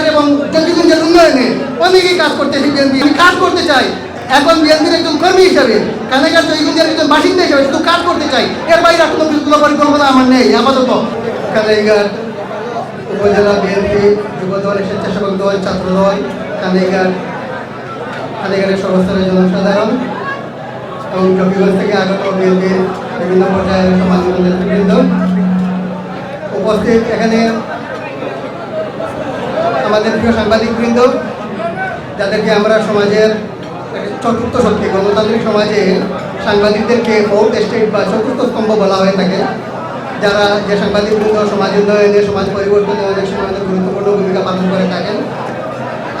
কানেঘাট এবং চন্দ্রগঞ্জের উন্নয়নে অনেকেই কাজ করতেছে। বিএনপি আমি কাজ করতে চাই, এখন বিএনপির একজন কর্মী হিসাবে, কানেঘাট চন্দ্রগঞ্জের একজন বাসিন্দা হিসাবে শুধু কাজ করতে চাই, এর বাইরে কোনো পরিকল্পনা আমার নেই আপাতত। কানেঘাট উপজেলা বিএনপি, যুবদল, স্বেচ্ছাসেবক দল, ছাত্রদল, কানেঘাটের সর্বস্তরের জনসাধারণ এবং চব্বিশ থেকে আগত বিএনপির বিভিন্ন পর্যায়ের সম্মানিত নেতৃবৃন্দ উপস্থিত, এখানে আমাদের প্রিয় সাংবাদিকবৃন্দ, যাদেরকে আমরা সমাজের চতুর্থ শক্তি, গণতান্ত্রিক সমাজে সাংবাদিকদেরকে ফোর্থ স্টেট বা চতুর্থ স্তম্ভ বলা হয়ে থাকে, যারা যে সাংবাদিকবৃন্দ সমাজ উন্নয়নে, সমাজ পরিবর্তনে অনেক সময় গুরুত্বপূর্ণ ভূমিকা পালন করে থাকেন।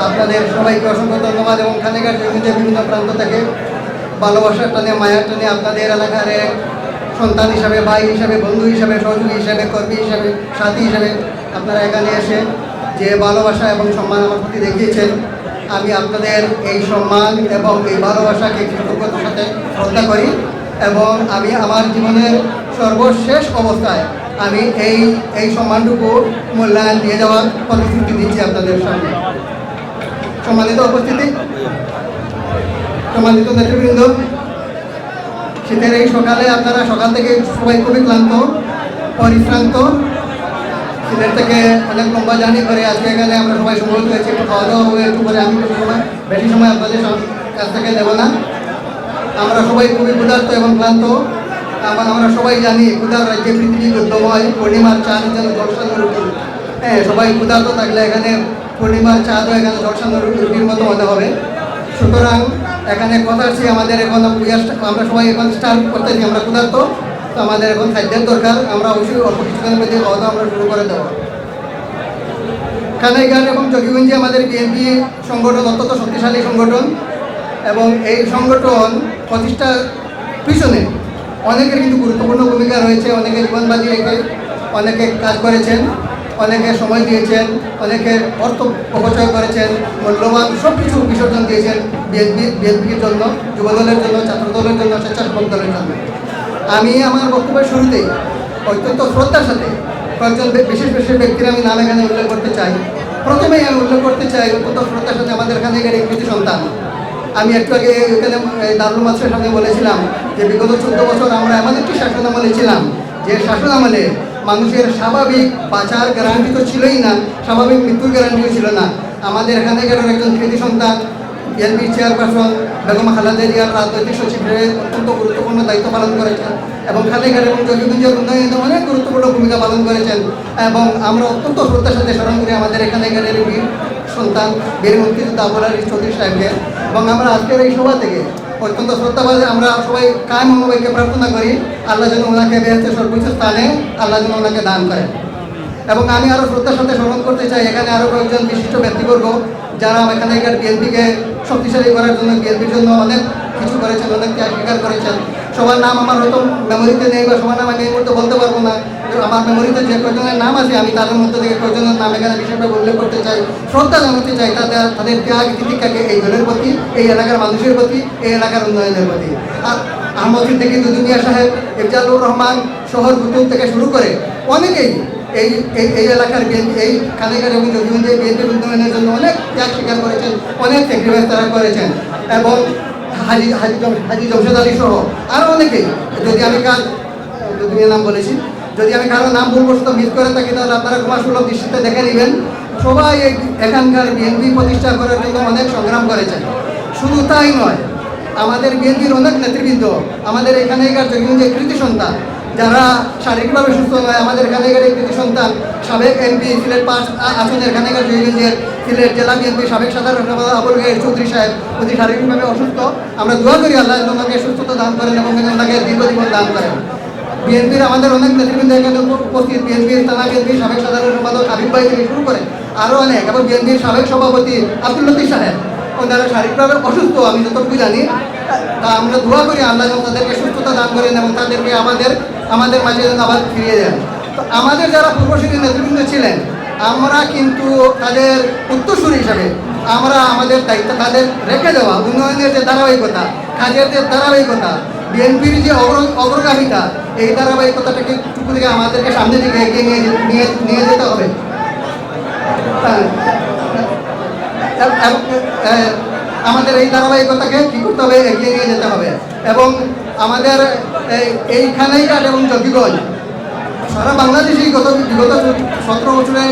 আপনাদের সবাইকে অসংখ্য ধন্যবাদ। এবং কানেঘাট চন্দ্রগঞ্জের বিভিন্ন প্রান্ত থেকে ভালোবাসার টানে, মায়ার টানে আপনাদের এলাকার এক সন্তান হিসাবে, ভাই হিসাবে, বন্ধু হিসাবে, সহযোগী হিসাবে, কর্মী হিসাবে, সাথী হিসাবে আপনারা এখানে এসে যে ভালোবাসা এবং সম্মান আমার প্রতি দেখিয়েছেন, আমি আপনাদের এই সম্মান এবং এই ভালোবাসাকে কৃতজ্ঞতার সাথে শ্রদ্ধা করি। এবং আমি আমার জীবনের সর্বশেষ অবস্থায় আমি এই সম্মানটুকু মূল্যায়ন দিয়ে যাওয়ার প্রতিশ্রুতি দিচ্ছি আপনাদের সামনে। সম্মানিত উপস্থিতি, সম্মানিত নেতৃবৃন্দ, শীতের এই সকালে আপনারা সকাল থেকে সবাই খুবই ক্লান্ত, পরিশ্রান্ত, শীতের থেকে অনেক লম্বা জার্নি করে আজকে এখানে আমরা সবাই সমবেত হয়েছি। একটু খাওয়া দাওয়া হবে, একটু পরে আমি বেশি সময় আপনাদের কাছ থেকে নেব না। আমরা সবাই খুবই ক্ষুধার্ত এবং ক্লান্ত। আমরা সবাই জানি ক্ষুধার রাজ্যে পৃথিবী গদ্যময়, পূর্ণিমার চাঁদ যেন ঝলসানো রুটি। হ্যাঁ, সবাই ক্ষুধার্ত থাকলে এখানে পূর্ণিমার চাঁদও এখানে ঝলসানো রুটির মতো মনে হবে। সুতরাং এখানে কথা আছে, আমাদের এখন আমরা সবাই এখন স্টার্ট করতেছি, আমরা ক্ষুধার্ত, তো আমাদের এখন খাদ্যের দরকার। আমরা অবশ্যই অল্প কিছুক্ষণের মধ্যে খাওয়া দাওয়া আমরা শুরু করে দেবো। কানেঘাট এবং চৌকিগঞ্জে আমাদের বিএনপি সংগঠন অত্যন্ত শক্তিশালী সংগঠন, এবং এই সংগঠন প্রতিষ্ঠার পিছনে অনেকের কিন্তু গুরুত্বপূর্ণ ভূমিকা রয়েছে। অনেকে জীবনবাজি রেখে অনেকে কাজ করেছেন, অনেকে সময় দিয়েছেন, অনেকে অর্থ অপচয় করেছেন, মূল্যবান সব কিছু বিসর্জন দিয়েছেন বিএনপির জন্য, যুবদলের জন্য, ছাত্রদলের জন্য, স্বেচ্ছাসেবক দলের জন্য। আমি আমার বক্তব্যের শুরুতেই অত্যন্ত শ্রদ্ধার সাথে কয়েকজন বিশেষ বিশেষ ব্যক্তির আমি নাম এখানে উল্লেখ করতে চাই। প্রথমেই আমি উল্লেখ করতে চাই অত্যন্ত শ্রদ্ধার সাথে আমাদের এখানে কৃতি সন্তান। আমি একটু আগে এখানে দারুল মাস্টারের সঙ্গে বলেছিলাম যে বিগত 14 বছর আমরা এমন একটি শাসন আমলে ছিলাম, যে শাসন আমলে মানুষের স্বাভাবিক বাঁচার গ্যারান্টি তো ছিলই না, স্বাভাবিক মৃত্যুর গ্যারান্টিও ছিল না। আমাদের এখানে একজন কৃতি সন্তান বিএনপির চেয়ারপারসন বেগম খালেদা জিয়ার রাজনৈতিক সচিব হিসেবে অত্যন্ত গুরুত্বপূর্ণ দায়িত্ব পালন করেছেন, এবং কানেঘাট এবং চৌকিগঞ্জের উন্নয়নে অনেক গুরুত্বপূর্ণ ভূমিকা পালন করেছেন। এবং আমরা অত্যন্ত শ্রদ্ধার সাথে স্মরণ করি আমাদের কানেঘাটের বীর সন্তান বীর মুক্তিযোদ্ধা আবুল আলী চৌধুরী সাহেবকে। এবং আমরা আজকের এই সভা থেকে অত্যন্ত শ্রদ্ধাভাবে আমরা সবাই কায়েম মোহাম্মদকে প্রার্থনা করি, আল্লাহ যেন ওনাকে বেহেশতের সর্বোচ্চ স্থানে আল্লাহ যেন ওনাকে দান করেন। এবং আমি আরও শ্রদ্ধার সাথে স্মরণ করতে চাই এখানে আরও কয়েকজন বিশিষ্ট ব্যক্তিবর্গ, যারা এখানে বিএনপিকে শক্তিশালী করার জন্য, বিএনপির জন্য অনেক কিছু করেছেন, অনেক ত্যাগ স্বীকার করেছেন। সবার নাম আমার হয়তো মেমোরিতে নেই, বা সবার নাম আমি এই মুহূর্তে বলতে পারবো না। আমার মেমোরিতে যে কয়েকজনের নাম আছে আমি তাদের মধ্যে থেকে কয়েকজনের নাম এখানে বিশেষভাবে উল্লেখ করতে চাই, শ্রদ্ধা জানাতে চাই তাদের ত্যাগ তিতিক্ষাকে এই দলের প্রতি, এই এলাকার মানুষের প্রতি, এই এলাকার উন্নয়নের প্রতি। আর আহমদ সিদ্দিকী, দুদুমিয়া সাহেব, ইফজালুর রহমান, শহর গুতুম থেকে শুরু করে অনেকেই এই এলাকার বিএনপি, এই কানেঘাট এবং চৌকিগঞ্জে বিএনপির উন্নয়নের জন্য অনেক ত্যাগ স্বীকার করেছেন, অনেক স্যাক্রিফাইস তারা করেছেন। এবং হাজি জমশেদ আলী সহ আরও অনেকেই, যদি আমি নাম বলেছি, যদি আমি কারো নাম ভুলবশত মিস করে থাকি তাহলে আপনারা ক্ষমাসুলভ দৃষ্টিতে দেখে নেবেন। সবাই এখানকার বিএনপি প্রতিষ্ঠা করার জন্য অনেক সংগ্রাম করেছেন। শুধু তাই নয়, আমাদের বিএনপির অনেক নেতৃবৃন্দ আমাদের এখানেকার চৌকিগঞ্জের কৃতি সন্তান, যারা শারীরিকভাবে সুস্থ নয়, আমাদের এখানেকার কৃতি সন্তান, সাবেক এমপি, সিলেট 5 আসনের এখানেকার চৌকিগঞ্জের সিলেট জেলা বিএনপি সাবেক সাধারণ সম্পাদক আবুল গায়ের চৌধুরী সাহেব, উনি শারীরিকভাবে অসুস্থ। আমরা দোয়া করি আল্লাহ ওনাকে সুস্থতা দান করেন এবং ওনাকে দীর্ঘজীবন দান করেন। বিএনপির আমাদের অনেক নেতৃবৃন্দ এখানে উপস্থিত, বিএনপির থানা বিএনপির সাবেক সাধারণ সম্পাদক হাবিব ভাই থেকে শুরু করে আরও অনেক, এবং বিএনপির সাবেক সভাপতি আব্দুল লতিফ সাহেব, ওনারা শারীরিকভাবে অসুস্থ আমি যতটুকু জানি। তা আমরা দোয়া করি আল্লাহ যেন তাদেরকে সুস্থতা দান করেন এবং তাদেরকে আমাদের মাঝে যেন আবার ফিরিয়ে দেন। তো আমাদের যারা পূর্বশরী নেতৃবৃন্দ ছিলেন, আমরা কিন্তু তাদের উত্তরসূরি হিসাবে আমরা আমাদের দায়িত্ব তাদের রেখে দেওয়া, উন্নয়নের যে ধারাবাহিকতা, কাজের যে ধারাবাহিকতা, বিএনপির যে অগ্রগামিতা, এই ধারাবাহিকতাটাকে টুকু থেকে আমাদেরকে সামনের দিকে এগিয়ে নিয়ে যেতে হবে। আমাদের এই ধারাবাহিকতাকে কী করতে হবে, এগিয়ে নিয়ে যেতে হবে। এবং আমাদের এই খানাইঘাট এবং জকিগঞ্জ সারা বাংলাদেশেই বিগত 17 বছরে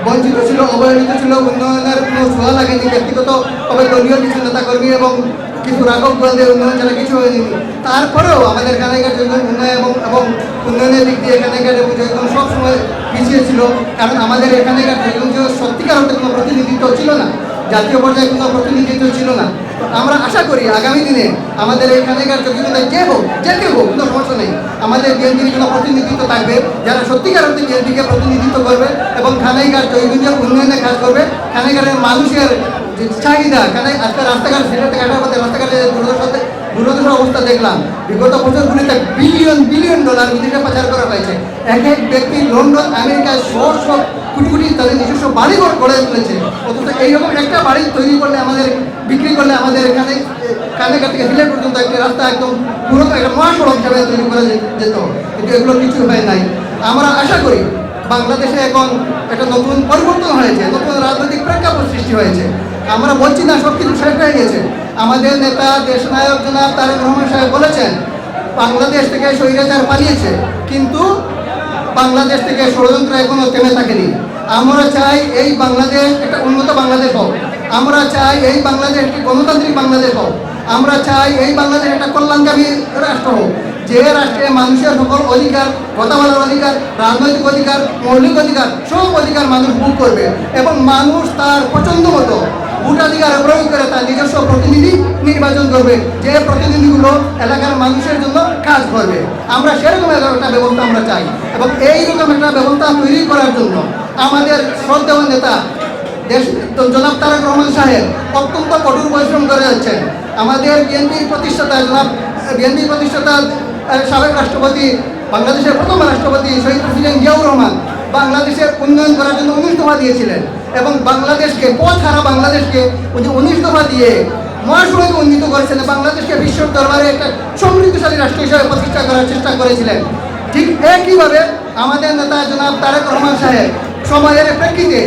বঞ্চিত ছিল, অবহেলিত ছিল, উন্নয়নের কোনো ছোঁয়া লাগেনি। ব্যক্তিগতভাবে দলীয় কিছু নেতাকর্মী এবং কিছু রাঘব গোয়ালদের উন্নয়ন ছাড়া কিছু হয়নি। তারপরেও আমাদের খানাইঘাট জয়গঞ্জ উন্নয়ন এবং উন্নয়নের দিক দিয়ে খানাইঘাট এবং জয়গঞ্জ সবসময় পিছিয়ে ছিল। কারণ আমাদের খানাইঘাট জয়গঞ্জ সত্যিকার অর্থে কোনো প্রতিনিধিত্ব ছিল না, জাতীয় পর্যায়ে কোনো প্রতিনিধিত্ব ছিল না। তো আমরা আশা করি আগামী দিনে আমাদের এই খানাইঘাট জয়গঞ্জে যে কেউ হোক কোনো সমস্যা নেই, আমাদের বিএনপির কোনো প্রতিনিধিত্ব থাকবে যারা সত্যিকার অর্থে বিএনপিকে প্রতিনিধিত্ব করবে এবং খানাইঘাট জয়গঞ্জের উন্নয়নে কাজ করবে। খানাইঘাটের মানুষের যে চাহিদা, আজকে রাস্তাঘাট সেটাতে কাটার মধ্যে রাস্তাঘাটে দুর্দশা অবস্থা দেখলাম। বিগত বছরগুলিতে বিলিয়ন ডলার বিদেশে পাচার করা হয়েছে। এক এক ব্যক্তি লন্ডন, আমেরিকায় শো কোটি তাদের নিজস্ব বাড়িঘর গড়ে তুলেছে। অথচ এইরকম একটা বাড়ি তৈরি করলে বিক্রি করলে আমাদের এখানে কানেঘাট থেকে সিলেট পর্যন্ত একটা রাস্তা একদম পুরো একটা মহাসড়ক হিসাবে তৈরি করা যেত, কিন্তু এগুলো কিছু হয় নাই। আমরা আশা করি বাংলাদেশে এখন একটা নতুন পরিবর্তন হয়েছে, নতুন রাজনৈতিক প্রেক্ষাপট সৃষ্টি হয়েছে। আমরা বলছি না সব কিছু শেষ হয়ে গেছে। আমাদের নেতা দেশনায়ক জনাব তারেক রহমান সাহেব বলেছেন বাংলাদেশ থেকে স্বৈরাচার পালিয়েছে, কিন্তু বাংলাদেশ থেকে ষড়যন্ত্র এখনো থেমে থাকেনি। আমরা চাই এই বাংলাদেশ একটা উন্নত বাংলাদেশ হোক, আমরা চাই এই বাংলাদেশ একটি গণতান্ত্রিক বাংলাদেশ হোক, আমরা চাই এই বাংলাদেশ একটা কল্যাণকামী রাষ্ট্র হোক, যে রাষ্ট্রে মানুষের সকল অধিকার, কথা বলার অধিকার, রাজনৈতিক অধিকার, মৌলিক অধিকার, সব অধিকার মানুষ ভোগ করবে এবং মানুষ তার পছন্দ মতো ভোটাধিকার প্রয়োগ করে তার নিজস্ব প্রতিনিধি নির্বাচন করবে, যে প্রতিনিধিগুলো এলাকার মানুষের জন্য কাজ করবে। আমরা সেরকম একটা ব্যবস্থা আমরা চাই এবং এইরকম একটা ব্যবস্থা তৈরি করার জন্য আমাদের শ্রদ্ধেয় নেতা জনাব তারেক রহমান সাহেব অত্যন্ত কঠোর পরিশ্রম করে যাচ্ছেন। আমাদের বিএনপির প্রতিষ্ঠাতা সাবেক রাষ্ট্রপতি, বাংলাদেশের প্রথম রাষ্ট্রপতি শহীদ প্রেসিডেন্ট জিয়াউর রহমান বাংলাদেশের উন্নয়ন করার জন্য 19 দফা দিয়েছিলেন এবং বাংলাদেশকে পথ হারা বাংলাদেশকে 19 দফা দিয়ে মহাসড়কে উন্নীত করেছেন। বাংলাদেশকে বিশ্ব দরবারে একটা সমৃদ্ধশালী রাষ্ট্র হিসাবে প্রতিষ্ঠা করার চেষ্টা করেছিলেন। ঠিক একইভাবে আমাদের নেতা জনাব তারেক রহমান সাহেব সময়ের প্রেক্ষিতে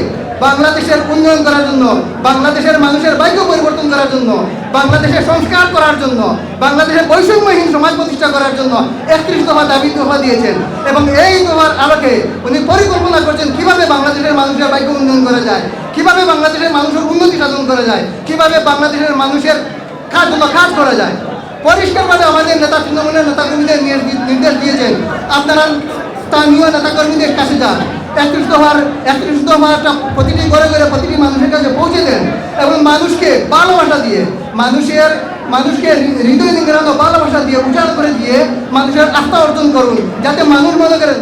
বাংলাদেশের উন্নয়ন করার জন্য, বাংলাদেশের মানুষের ভাগ্য পরিবর্তন করার জন্য, বাংলাদেশের সংস্কার করার জন্য, বাংলাদেশের বৈষম্যহীন সমাজ প্রতিষ্ঠা করার জন্য 31 দফা দাবি দফা দিয়েছেন এবং এই দফার আলোকে উনি পরিকল্পনা করছেন কিভাবে বাংলাদেশের মানুষের ভাগ্য উন্নয়ন করা যায়, কিভাবে বাংলাদেশের মানুষের উন্নতি সাধন করা যায়, কিভাবে বাংলাদেশের মানুষের কাজ করা যায়। পরিষ্কারভাবে আমাদের নেতা তৃণমূলের নেতাকর্মীদের নির্দেশ দিয়েছেন আপনারা স্থানীয় নেতাকর্মীদের কাছে যান, 31 দফাটা প্রতিটি ঘরে ঘরে প্রতিটি মানুষের কাছে পৌঁছে দেন এবং মানুষকে ভালোবাসা দিয়ে, মানুষকে হৃদয় নিংড়ানো ভালোবাসা দিয়ে, উজাড় করে দিয়ে মানুষের আস্থা অর্জন করুন, যাতে মানুষ মনে করে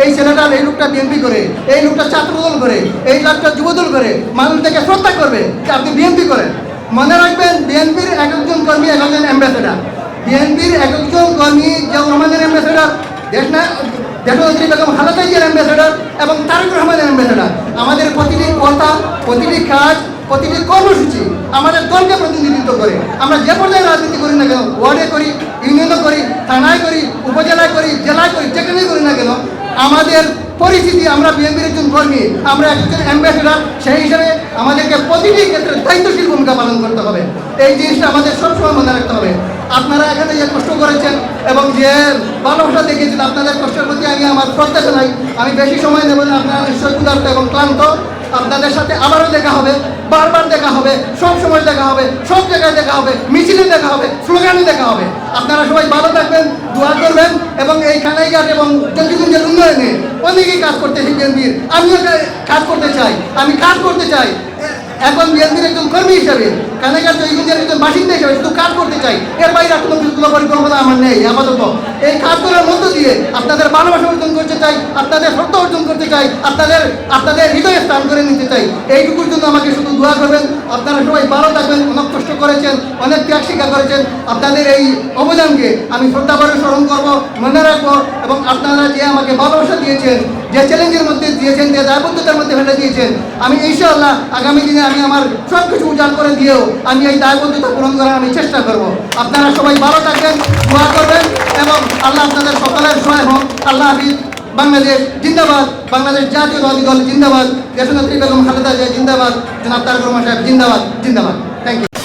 এই ছেলেটা, এই লোকটা বিএনপি করে, এই লোকটা ছাত্রদল করে, এই লোকটা যুবদল করে, মানুষ থেকে শ্রদ্ধা করবে আপনি বিএনপি করেন। মনে রাখবেন বিএনপির এক একজন কর্মী এক একজন অ্যাম্বাসেডার, বিএনপির এক একজন কর্মী জিয়াউর রহমানের অ্যাম্বাসেডার, দেশনেত্রী বেগম খালেদা জিয়ার অ্যাম্বাসেডার এবং তারেক রহমানের অ্যাম্বাসেডার। আমাদের প্রতিটি কথা, প্রতিটি কাজ, প্রতিটি কর্মসূচি আমাদের দলকে প্রতিনিধিত্ব করে। আমরা যে পর্যায়ে রাজনীতি করি না কেন, ওয়ার্ডে করি, ইউনিয়নে করি, থানায় করি, উপজেলায় করি, জেলায় করি, যেখানেই করি না কেন, আমাদের পরিস্থিতি, আমরা বিএনপির একজন কর্মী, আমরা একজন অ্যাম্বাসেডার, সেই হিসাবে আমাদেরকে প্রতিটি ক্ষেত্রে দায়িত্বশীল ভূমিকা পালন করতে হবে। এই জিনিসটা আমাদের সবসময় মনে রাখতে হবে। আপনারা এখানে যে কষ্ট করেছেন এবং যে ভালোবাসা দেখিয়েছেন, আপনাদের কষ্টের প্রতি আমি আমার শ্রদ্ধা জানাই। আমি বেশি সময় নেব না, আপনারা নিশ্চয় ক্ষুধার্ত এবং ক্লান্ত। আপনাদের সাথে আবারও দেখা হবে, বারবার দেখা হবে, সব সময় দেখা হবে, সব জায়গায় দেখা হবে, মিছিলে দেখা হবে, স্লোগানে দেখা হবে। আপনারা সবাই ভালো থাকবেন, দোয়া করবেন এবং এই খানাইঘাট এবং জঙ্গিগঞ্জের উন্নয়নে অনেকেই কাজ করতেছি বিএনপির, আমিও কাজ করতে চাই, আমি কাজ করতে চাই। এখন বিএনপির একজন কর্মী হিসেবে, কানাইঘাট জয়গঞ্জের একজন বাসিন্দা হিসেবে শুধু কাজ করতে চাই, এর বাইরে কোনো পরিকল্পনা আমার নেই আপাতত। এই কাজ করার মধ্য দিয়ে আপনাদের ভালোবাসা অর্জন করতে চাই, আপনাদের শ্রদ্ধা অর্জন করতে চাই, আপনাদের হৃদয়ে স্থান করে নিতে চাই। এইটুকুর জন্য আমাকে শুধু দোয়া করবেন। আপনারা সবাই ভালো থাকবেন, অনেক কষ্ট করেছেন, অনেক ত্যাগ স্বীকার করেছেন। আপনাদের এই অবদানকে আমি শ্রদ্ধাভরে স্মরণ করবো, মনে রাখবো এবং আপনারা যে আমাকে ভালোবাসা দিয়েছেন, যে চ্যালেঞ্জের মধ্যে দিয়েছেন, যে দায়বদ্ধতার মধ্যে ফেলে দিয়েছেন, আমি ইনশাআল্লাহ আগামী দিনে আমি আমার সব কিছু উজাড় করে দিয়েও আমি এই দায়বদ্ধতা পূরণ করার আমি চেষ্টা করব। আপনারা সবাই ভালো থাকবেন, দোয়া করবেন এবং আল্লাহ আপনাদের সকলের সহায় হোক। আল্লাহ হাফিজ। বাংলাদেশ জিন্দাবাদ, বাংলাদেশ জাতীয়তাবাদী দল জিন্দাবাদ, দেশনেত্রী বেগম খালেদা জিয়া জিন্দাবাদ, জনাব তারেক রহমান সাহেব জিন্দাবাদ জিন্দাবাদ। Thank you.